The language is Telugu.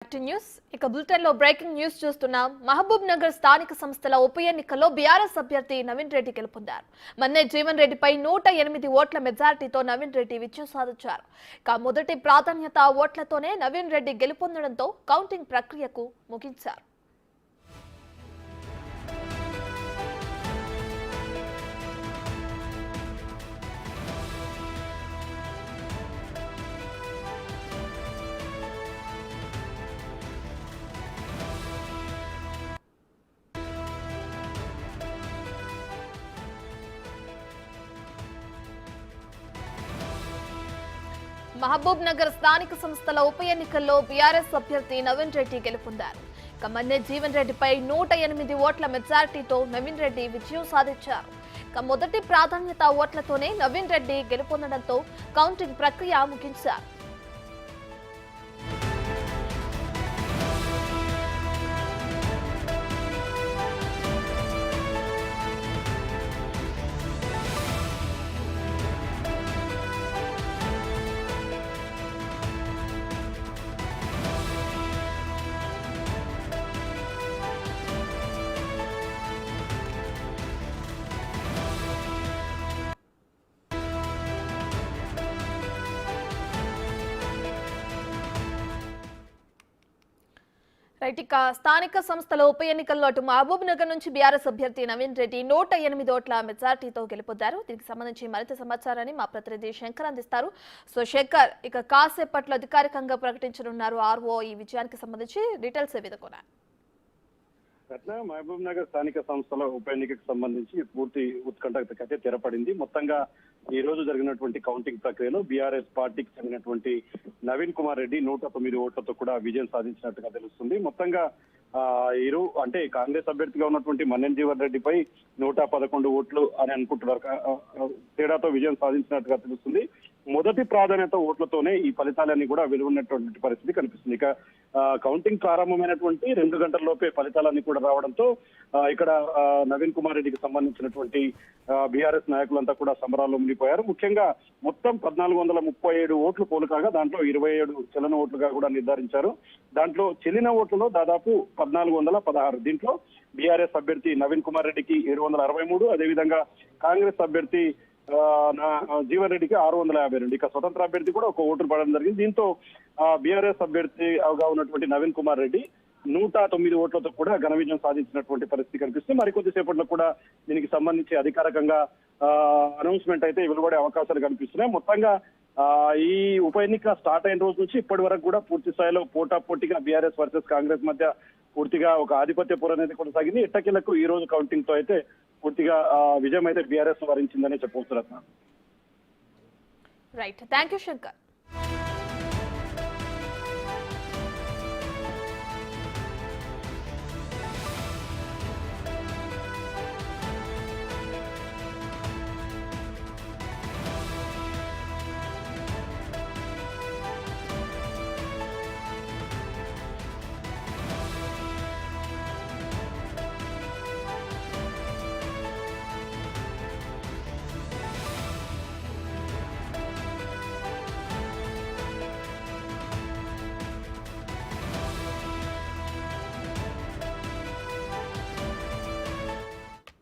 న్యూస్ ఇక బులెటిన్ లో బ్రేకింగ్ న్యూస్ చూస్తున్నాం. మహబూబ్ నగర్ స్థానిక సంస్థల ఉప ఎన్నికల్లో బీఆర్ఎస్ అభ్యర్థి నవీన్ రెడ్డి గెలుపొందారు. మన్నే జీవన్ రెడ్డిపై 108 ఓట్ల మెజారిటీతో నవీన్ రెడ్డి విజయం సాధించారు. ఇక మొదటి ప్రాధాన్యత ఓట్లతోనే నవీన్ రెడ్డి గెలుపొందడంతో కౌంటింగ్ ప్రక్రియకు ముగించారు. మహబూబ్ నగర్ స్థానిక సంస్థల ఉప ఎన్నికల్లో బీఆర్ఎస్ అభ్యర్థి నవీన్ రెడ్డి గెలుపొందారు. ఇక మన్నే జీవన్ రెడ్డిపై 108 ఓట్ల మెజారిటీతో నవీన్ రెడ్డి విజయం సాధించారు. ఇక మొదటి ప్రాధాన్యత ఓట్లతోనే నవీన్ రెడ్డి గెలుపొందడంతో కౌంటింగ్ ప్రక్రియ ముగించారు. రైట్, ఇక స్థానిక సంస్థల ఉప ఎన్నికల్లో అటు మహబూబ్ నగర్ నుంచి బీఆర్ఎస్ అభ్యర్థి నవీన్ రెడ్డి 108 ఓట్ల మెజార్టీతో గెలుపొందారు. దీనికి సంబంధించి మరింత సమాచారాన్ని మా ప్రతినిధి శంకర్ అందిస్తారు. సో శంకర్, ఇక కాసేపట్లో అధికారికంగా ప్రకటించనున్నారు ఆర్ఓ ఈ విజయానికి సంబంధించి డీటెయిల్స్ ఏ విధంగా? మహబూబ్ నగర్ స్థానిక సంస్థల ఉప ఎన్నికకు సంబంధించి పూర్తి ఉత్కంఠకైతే తెరపడింది. మొత్తంగా ఈ రోజు జరిగినటువంటి కౌంటింగ్ ప్రక్రియలో బీఆర్ఎస్ పార్టీకి చెందినటువంటి నవీన్ కుమార్ రెడ్డి 109 ఓట్లతో కూడా విజయం సాధించినట్టుగా తెలుస్తుంది. మొత్తంగా అంటే కాంగ్రెస్ అభ్యర్థిగా ఉన్నటువంటి మన్నెం జీవన్ రెడ్డిపై 111 ఓట్లు అని అనుకుంటున్నారు. తేడాతో విజయం సాధించినట్టుగా తెలుస్తుంది. మొదటి ప్రాధాన్యత ఓట్లతోనే ఈ ఫలితాలన్నీ కూడా వెలువడినటువంటి పరిస్థితి కనిపిస్తుంది. ఇక కౌంటింగ్ ప్రారంభమైనటువంటి 2 గంటల లోపే ఫలితాలన్నీ కూడా రావడంతో ఇక్కడ నవీన్ కుమార్ రెడ్డికి సంబంధించినటువంటి బీఆర్ఎస్ నాయకులంతా కూడా సంబరాల్లో మునిగిపోయారు. ముఖ్యంగా మొత్తం 1437 ఓట్లు పోలు కాగా దాంట్లో 27 చెల్లిన ఓట్లుగా కూడా నిర్ధారించారు. దాంట్లో చెల్లిన ఓట్లలో దాదాపు 1416. దీంట్లో బీఆర్ఎస్ అభ్యర్థి నవీన్ కుమార్ రెడ్డికి 763, అదేవిధంగా కాంగ్రెస్ అభ్యర్థి జీవన్ రెడ్డికి 652. ఇక స్వతంత్ర అభ్యర్థి కూడా ఒక ఓటు పడడం జరిగింది. దీంతో బీఆర్ఎస్ అభ్యర్థిగా ఉన్నటువంటి నవీన్ కుమార్ రెడ్డి 109 ఓట్లతో కూడా ఘన విజయం సాధించినటువంటి పరిస్థితి కనిపిస్తుంది. మరికొద్దిసేపట్లో కూడా దీనికి సంబంధించి అధికారికంగా అనౌన్స్మెంట్ అయితే వెలువడే అవకాశాలు కనిపిస్తున్నాయి. మొత్తంగా ఈ ఉప ఎన్నిక స్టార్ట్ అయిన రోజు నుంచి ఇప్పటి వరకు కూడా పూర్తి స్థాయిలో పోటాపోటీగా బీఆర్ఎస్ వర్సెస్ కాంగ్రెస్ మధ్య పూర్తిగా ఒక ఆధిపత్య పోరు అనేది కొనసాగింది. ఎట్టకేలకు ఈ రోజు కౌంటింగ్ తో అయితే పూర్తిగా విజయం అయితే బీఆర్ఎస్ వరించిందని చెప్పవచ్చు. Right, thank you Shankar.